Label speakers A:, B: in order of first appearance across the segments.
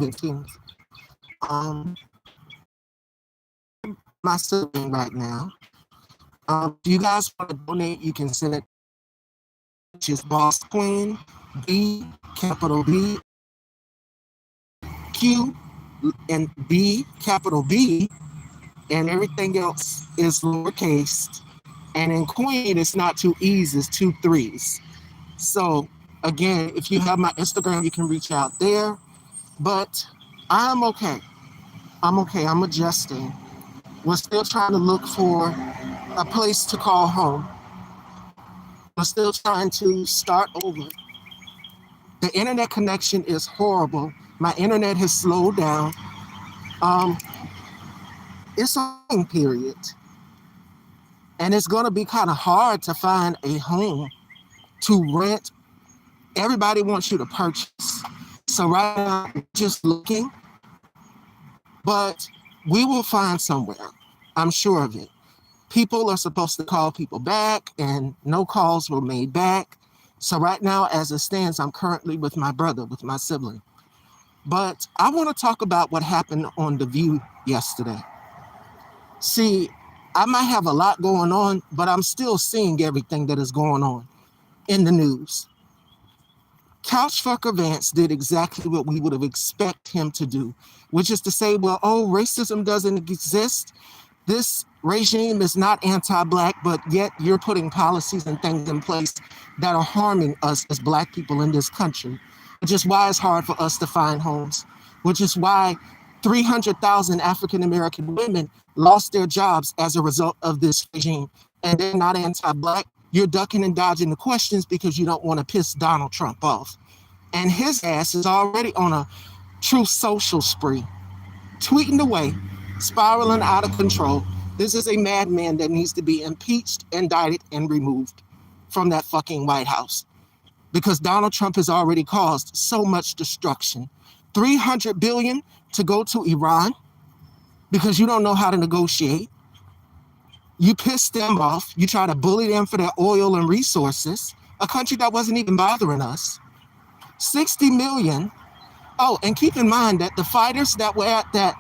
A: 17th. Um, my sibling right now. If you guys want to donate, you can send it, which is Boss Queen, B, capital B, Q, and B, capital B, and everything else is lowercase. And in Queen, it's not two E's, it's two threes. So again, if you have my Instagram, you can reach out there. But I'm okay. I'm okay. I'm adjusting. We're still trying to look for a place to call home. We're still trying to start over. The internet connection is horrible. My internet has slowed down. Um, it's a waiting period. And it's going to be kind of hard to find a home to rent. Everybody wants you to purchase. So right now, I'm just looking. But we will find somewhere. I'm sure of it. People are supposed to call people back, and no calls were made back. So right now, as it stands, I'm currently with my brother, with my sibling. But I want to talk about what happened on The View yesterday. See, I might have a lot going on, but I'm still seeing everything that is going on in the news. Couchfucker Vance did exactly what we would have expected him to do, which is to say, well, oh, racism doesn't exist. This regime is not anti-Black, but yet you're putting policies and things in place that are harming us as Black people in this country, which is why it's hard for us to find homes, which is why 300,000 African-American women lost their jobs as a result of this regime. And they're not anti-Black. You're ducking and dodging the questions because you don't want to piss Donald Trump off. And his ass is already on a true social spree, tweeting away, spiraling out of control. This is a madman that needs to be impeached, indicted, and removed from that fucking White House. Because Donald Trump has already caused so much destruction. $300 billion to go to Iran because you don't know how to negotiate. You piss them off. You try to bully them for their oil and resources, a country that wasn't even bothering us. 60 million. Oh, and keep in mind that the fighters that were at that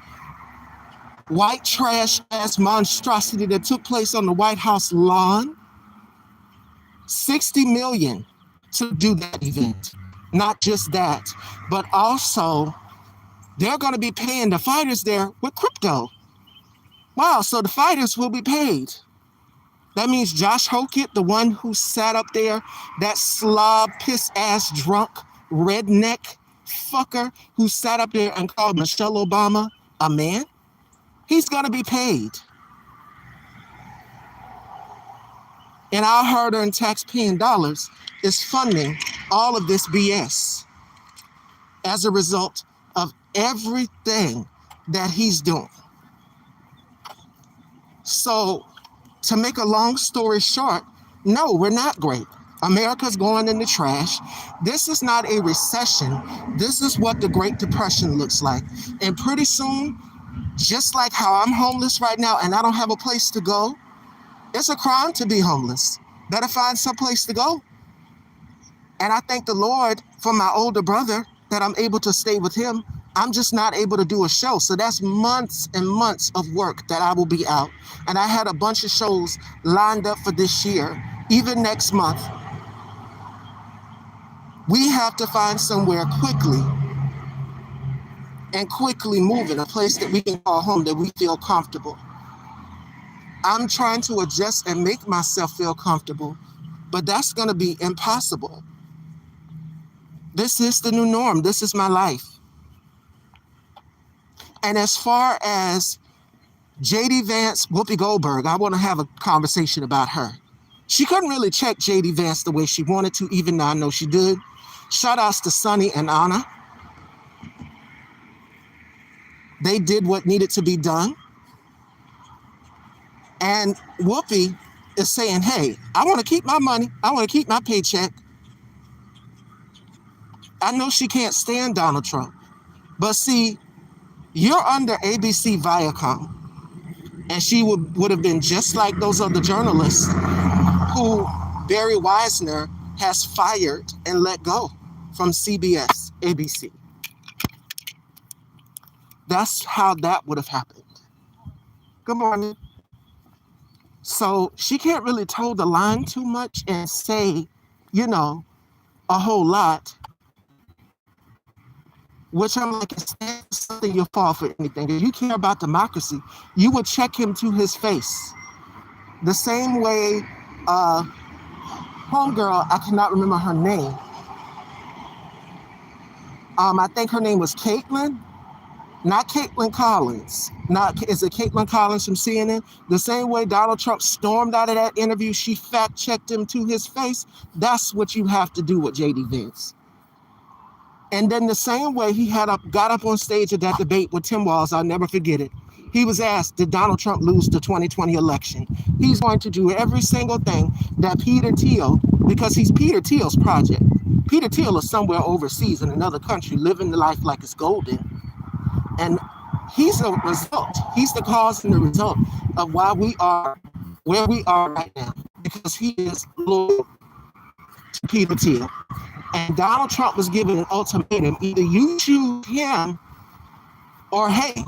A: white trash ass monstrosity that took place on the White House lawn, 60 million to do that event. Not just that, but also they're going to be paying the fighters there with crypto. Wow, so the fighters will be paid. That means Josh Hokett, the one who sat up there, that slob, piss-ass, drunk, redneck fucker who sat up there and called Michelle Obama a man, he's going to be paid. And our hard-earned tax-paying dollars is funding all of this BS as a result of everything that he's doing. So, to make a long story short, no, we're not great. America's going in the trash. This is not a recession. This is what the Great Depression looks like. And pretty soon, just like how I'm homeless right now and I don't have a place to go, it's a crime to be homeless. Better find some place to go. And I thank the Lord for my older brother that I'm able to stay with him. I'm just not able to do a show. So that's months and months of work that I will be out. And I had a bunch of shows lined up for this year, even next month. We have to find somewhere quickly and quickly move in a place that we can call home, that we feel comfortable. I'm trying to adjust and make myself feel comfortable, but that's going to be impossible. This is the new norm. This is my life. And as far as J.D. Vance, Whoopi Goldberg, I want to have a conversation about her. She couldn't really check J.D. Vance the way she wanted to, even though I know she did. Shout outs to Sonny and Anna. They did what needed to be done. And Whoopi is saying, hey, I want to keep my money. I want to keep my paycheck. I know she can't stand Donald Trump. But see, you're under ABC Viacom. And she would have been just like those other journalists who Barry Weisner has fired and let go from CBS, ABC. That's how that would have happened. Good morning. So she can't really toe the line too much and say, you know, a whole lot, which I'm like, it's something you'll fall for anything. If you care about democracy, you would check him to his face. The same way, homegirl, I cannot remember her name. I think her name was Caitlin. Not Caitlin Collins. Is it Caitlin Collins from CNN? The same way Donald Trump stormed out of that interview, she fact checked him to his face. That's what you have to do with JD Vance. And then the same way he got up on stage at that debate with Tim Walz, I'll never forget it. He was asked, did Donald Trump lose the 2020 election? He's going to do every single thing that Peter Thiel, because he's Peter Thiel's project. Peter Thiel is somewhere overseas in another country living the life like it's golden. And he's a result. He's the cause and the result of why we are where we are right now, because he is loyal to Peter Thiel. And Donald Trump was given an ultimatum: either you choose him, or hey,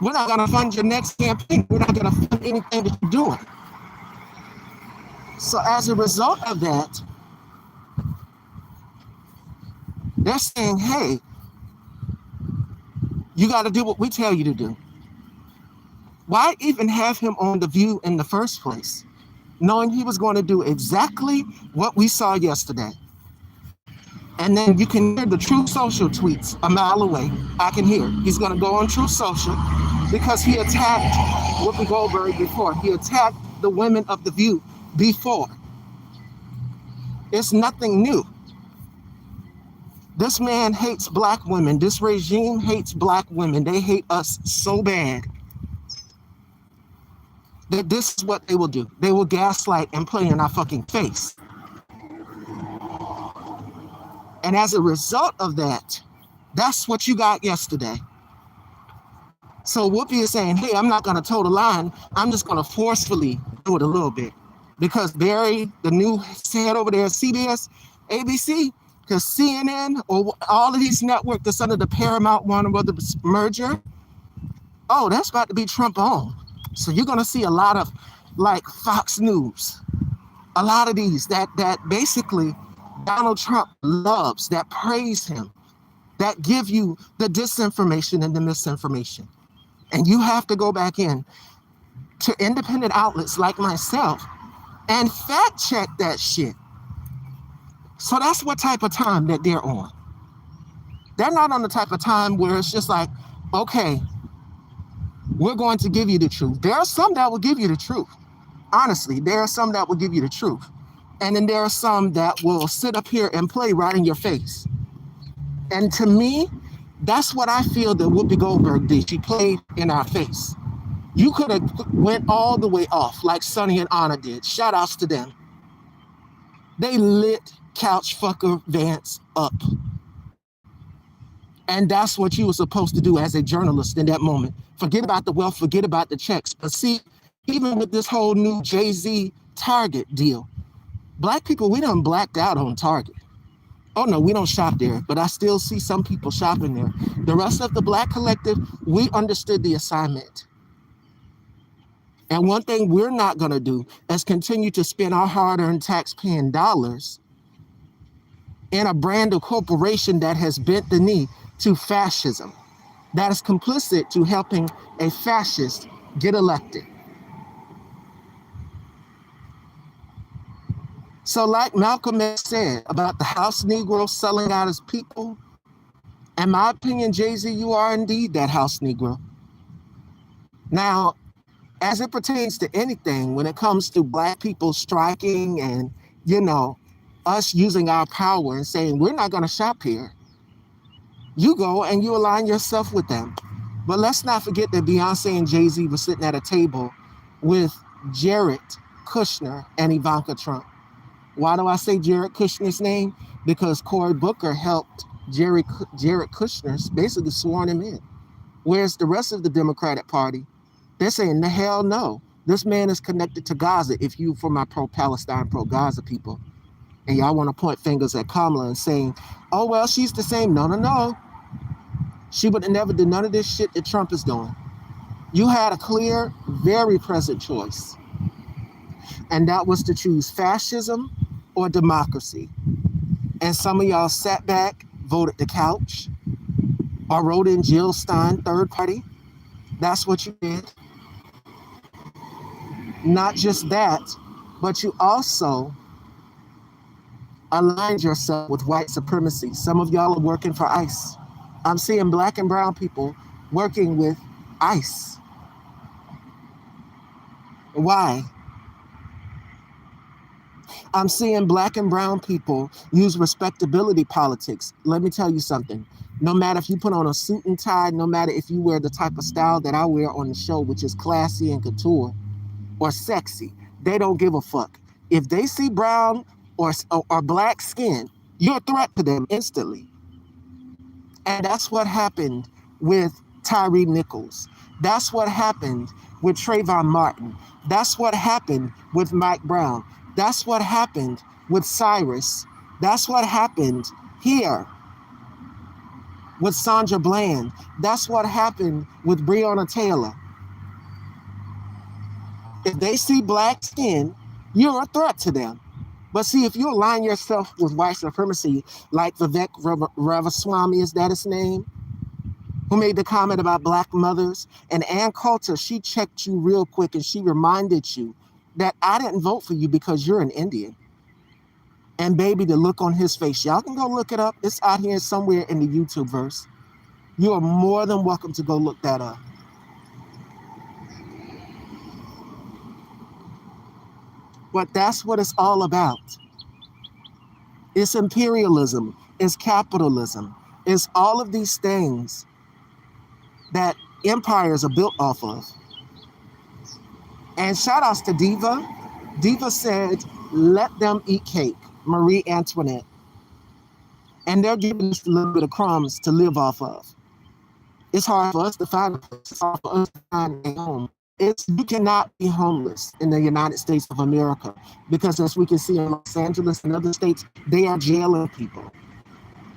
A: we're not going to fund your next campaign. We're not going to fund anything that you're doing. So as a result of that, they're saying, hey, you got to do what we tell you to do. Why even have him on The View in the first place, knowing he was going to do exactly what we saw yesterday? And then you can hear the Truth Social tweets a mile away. I can hear. He's going to go on Truth Social because he attacked Whoopi Goldberg before. He attacked the women of The View before. It's nothing new. This man hates black women. This regime hates black women. They hate us so bad that this is what they will do. They will gaslight and play in our fucking face. And as a result of that, that's what you got yesterday. So Whoopi is saying, hey, I'm not going to toe the line. I'm just going to forcefully do it a little bit. Because Barry, the new head over there at CBS, ABC, because CNN or all of these networks that's under the Paramount Warner Brothers merger, oh, that's about to be Trump on. So you're going to see a lot of like Fox News, a lot of these that basically Donald Trump loves, that praise him, that give you the disinformation and the misinformation. And you have to go back in to independent outlets like myself and fact check that shit. So that's what type of time that they're on. They're not on the type of time where it's just like, okay, we're going to give you the truth. There are some that will give you the truth. Honestly, there are some that will give you the truth. And then there are some that will sit up here and play right in your face. And to me, that's what I feel that Whoopi Goldberg did. She played in our face. You could have went all the way off like Sonny and Anna did. Shout outs to them. They lit couch fucker Vance up. And that's what you were supposed to do as a journalist in that moment. Forget about the wealth, forget about the checks. But see, even with this whole new Jay-Z Target deal, black people, we done blacked out on Target. Oh no, we don't shop there, but I still see some people shopping there. The rest of the black collective, we understood the assignment. And one thing we're not gonna do is continue to spend our hard-earned tax-paying dollars in a brand of corporation that has bent the knee to fascism, that is complicit to helping a fascist get elected. So like Malcolm X said about the House Negro selling out his people, in my opinion, Jay-Z, you are indeed that House Negro. Now, as it pertains to anything, when it comes to black people striking and, you know, us using our power and saying, we're not going to shop here, you go and you align yourself with them. But let's not forget that Beyonce and Jay-Z were sitting at a table with Jared Kushner and Ivanka Trump. Why do I say Jared Kushner's name? Because Cory Booker helped Jared Kushner basically sworn him in. Whereas the rest of the Democratic Party, they're saying, the hell no. This man is connected to Gaza. If you, for my pro-Palestine, pro-Gaza people, and y'all want to point fingers at Kamala and saying, oh, well, she's the same. No, no, no. She would have never did none of this shit that Trump is doing. You had a clear, very present choice, and that was to choose fascism or democracy. And some of y'all sat back, voted the couch, or wrote in Jill Stein, third party. That's what you did. Not just that, but you also aligned yourself with white supremacy. Some of y'all are working for ICE. I'm seeing black and brown people working with ICE. Why? I'm seeing black and brown people use respectability politics. Let me tell you something. No matter if you put on a suit and tie, no matter if you wear the type of style that I wear on the show, which is classy and couture or sexy, they don't give a fuck. If they see brown or black skin, you're a threat to them instantly. And that's what happened with Tyree Nichols. That's what happened with Trayvon Martin. That's what happened with Mike Brown. That's what happened with Cyrus. That's what happened here with Sandra Bland. That's what happened with Breonna Taylor. If they see black skin, you're a threat to them. But see, if you align yourself with white supremacy, like Vivek Ramaswamy, is that his name? Who made the comment about black mothers? And Ann Coulter, she checked you real quick and she reminded you that I didn't vote for you because you're an Indian. And baby, the look on his face, y'all can go look it up. It's out here somewhere in the YouTube verse. You are more than welcome to go look that up. But that's what it's all about. It's imperialism, it's capitalism, it's all of these things that empires are built off of. And shout outs to Diva. Diva said, let them eat cake, Marie Antoinette. And they're giving us a little bit of crumbs to live off of. It's hard for us to find a place. It's hard for us to find a home. You cannot be homeless in the United States of America because, as we can see in Los Angeles and other states, they are jailing people.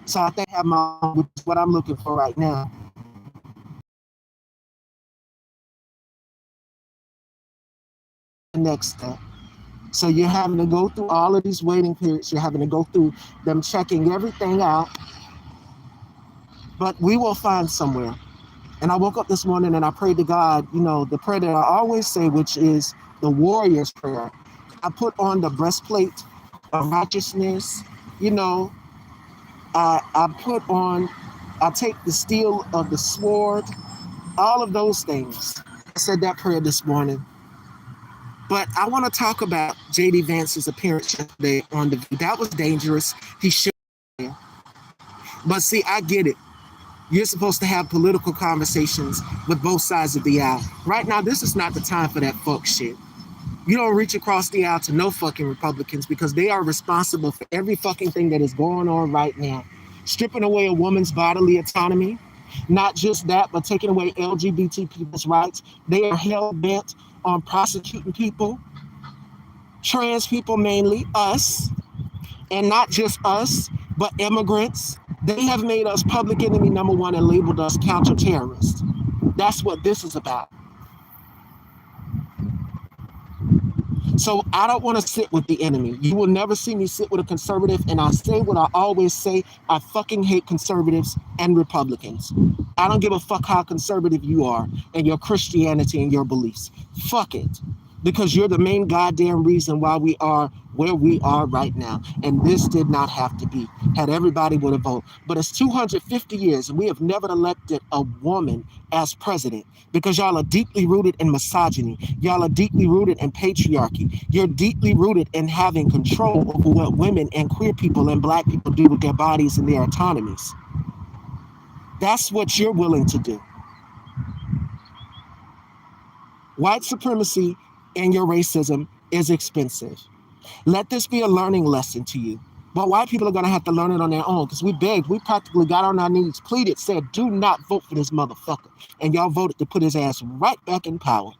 A: So I think I have which is what I'm looking for right now. The next step. So you're having to go through all of these waiting periods. You're having to go through them checking everything out. But we will find somewhere. And I woke up this morning and I prayed to God, the prayer that I always say, which is the warrior's prayer. I put on the breastplate of righteousness, I take the steel of the sword, all of those things. I said that prayer this morning. But I want to talk about J.D. Vance's appearance yesterday on The View. That was dangerous. He should. But see, I get it. You're supposed to have political conversations with both sides of the aisle. Right now, this is not the time for that fuck shit. You don't reach across the aisle to no fucking Republicans because they are responsible for every fucking thing that is going on right now. Stripping away a woman's bodily autonomy. Not just that, but taking away LGBT people's rights. They are hell-bent on prosecuting people. Trans people mainly, us. And not just us, but immigrants. They have made us public enemy number one and labeled us counter-terrorists. That's what this is about. So I don't want to sit with the enemy. You will never see me sit with a conservative, and I say what I always say. I fucking hate conservatives and Republicans. I don't give a fuck how conservative you are and your Christianity and your beliefs. Fuck it. Because you're the main goddamn reason why we are where we are right now. And this did not have to be, had everybody would have voted. But it's 250 years and we have never elected a woman as president because y'all are deeply rooted in misogyny. Y'all are deeply rooted in patriarchy. You're deeply rooted in having control over what women and queer people and black people do with their bodies and their autonomies. That's what you're willing to do. White supremacy and your racism is expensive. Let this be a learning lesson to you. But white people are going to have to learn it on their own because we begged, we practically got on our knees, pleaded, said, do not vote for this motherfucker. And y'all voted to put his ass right back in power.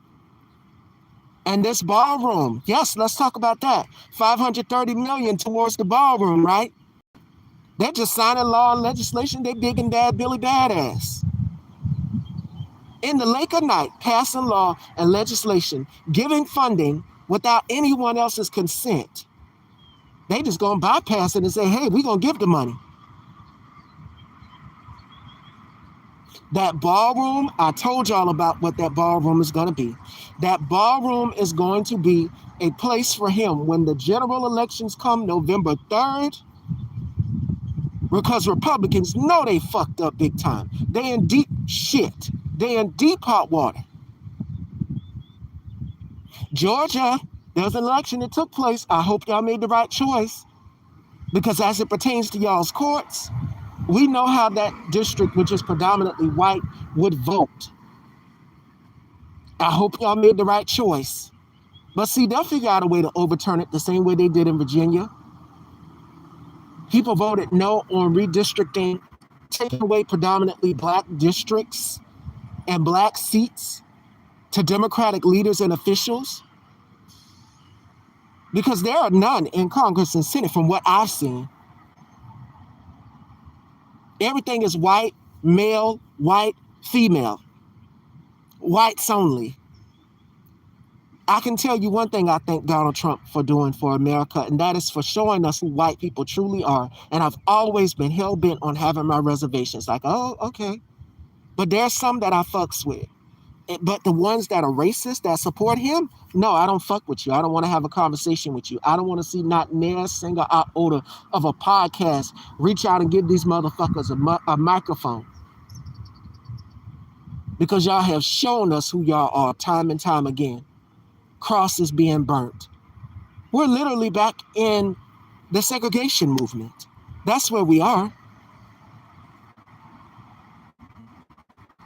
A: And this ballroom, yes, let's talk about that. $530 million towards the ballroom, right? They're just signing law and legislation. They big and bad Billy Badass. In the lake of night, passing law and legislation, giving funding without anyone else's consent. They just gonna bypass it and say, hey, we're gonna give the money. That ballroom, I told y'all about what that ballroom is gonna be. That ballroom is going to be a place for him when the general elections come November 3rd, because Republicans know they fucked up big time. They in deep shit. They in deep hot water. Georgia, there's an election that took place. I hope y'all made the right choice, because as it pertains to y'all's courts, we know how that district, which is predominantly white, would vote. I hope y'all made the right choice. But see, they'll figure out a way to overturn it the same way they did in Virginia. People voted no on redistricting, taking away predominantly black districts and black seats to Democratic leaders and officials, because there are none in Congress and Senate from what I've seen. Everything is white, male, white, female, whites only. I can tell you one thing I thank Donald Trump for doing for America, and that is for showing us who white people truly are. And I've always been hell-bent on having my reservations. Like, oh, okay. But there's some that I fucks with. But the ones that are racist, that support him, no, I don't fuck with you. I don't want to have a conversation with you. I don't want to see not near a single iota of a podcast reach out and give these motherfuckers a microphone. Because y'all have shown us who y'all are time and time again. Crosses being burnt. We're literally back in the segregation movement. That's where we are.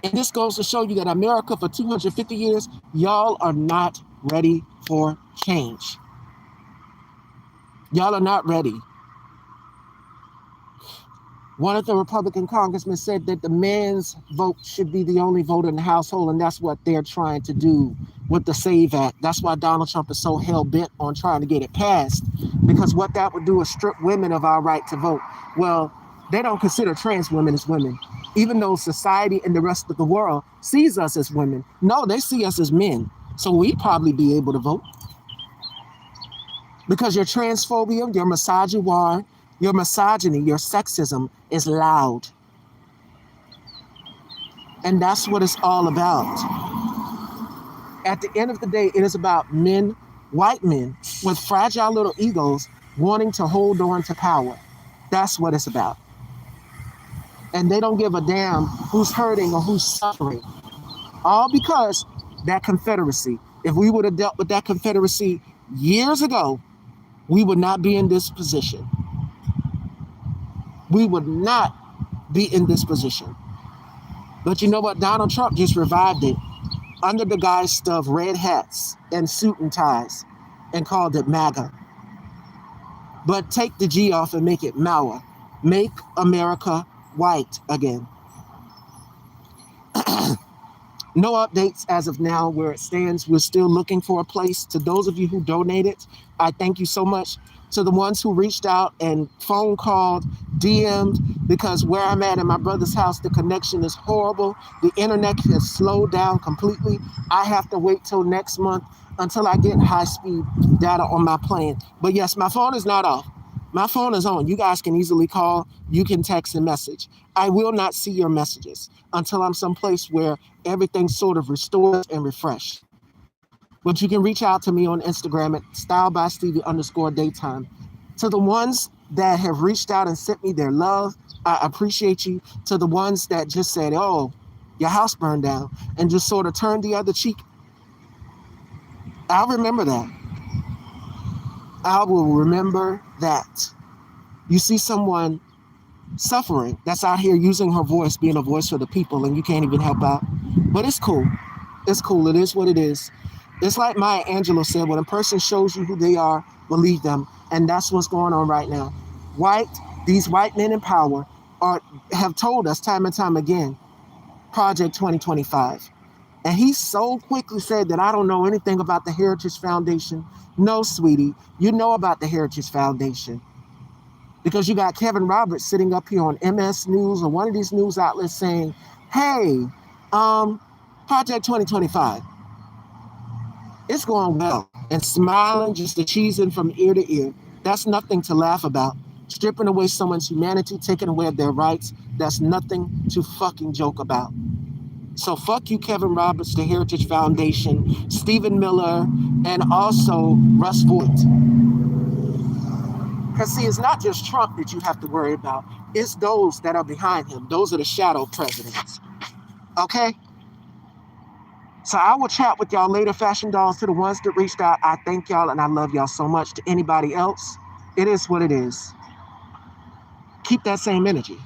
A: And this goes to show you that America for 250 years, y'all are not ready for change. Y'all are not ready. One of the Republican congressmen said that the men's vote should be the only vote in the household, and that's what they're trying to do with the SAVE Act. That's why Donald Trump is so hell-bent on trying to get it passed, because what that would do is strip women of our right to vote. Well, they don't consider trans women as women, even though society and the rest of the world sees us as women. No, they see us as men, so we'd probably be able to vote. Because your transphobia, your misogyny, your misogyny, your sexism is loud. And that's what it's all about. At the end of the day, it is about men, white men, with fragile little egos wanting to hold on to power. That's what it's about. And they don't give a damn who's hurting or who's suffering. All because that Confederacy. If we would have dealt with that Confederacy years ago, we would not be in this position. We would not be in this position. But you know what? Donald Trump just revived it under the guise of red hats and suit and ties and called it MAGA. But take the G off and make it MAWA. Make America white again. No updates as of now where it stands. We're still looking for a place. To those of you who donated, I thank you so much. To the ones who reached out and phone called, DM'd, because where I'm at in my brother's house, the connection is horrible. The internet has slowed down completely. I have to wait till next month until I get high-speed data on my plan. But yes, my phone is not off. My phone is on. You guys can easily call. You can text and message. I will not see your messages until I'm someplace where everything's sort of restored and refreshed. But you can reach out to me on Instagram at stylebystevie_daytime. To the ones that have reached out and sent me their love, I appreciate you. To the ones that just said, oh, your house burned down, and just sort of turned the other cheek, I'll remember that. I will remember that. You see someone suffering that's out here using her voice, being a voice for the people, and you can't even help out. But it's cool. It's cool. It is what it is. It's like Maya Angelou said, when a person shows you who they are, believe them. And that's what's going on right now. These white men in power have told us time and time again, Project 2025. And he so quickly said that I don't know anything about the Heritage Foundation. No, sweetie, you know about the Heritage Foundation. Because you got Kevin Roberts sitting up here on MS News or one of these news outlets saying, hey, Project 2025, it's going well. And smiling, just the cheesing from ear to ear. That's nothing to laugh about. Stripping away someone's humanity, taking away their rights, that's nothing to fucking joke about. So fuck you, Kevin Roberts, the Heritage Foundation, Stephen Miller, and also Russ Voigt. Because see, it's not just Trump that you have to worry about. It's those that are behind him. Those are the shadow presidents. Okay? So I will chat with y'all later, Fashion Dolls. To the ones that reached out, I thank y'all and I love y'all so much. To anybody else, it is what it is. Keep that same energy.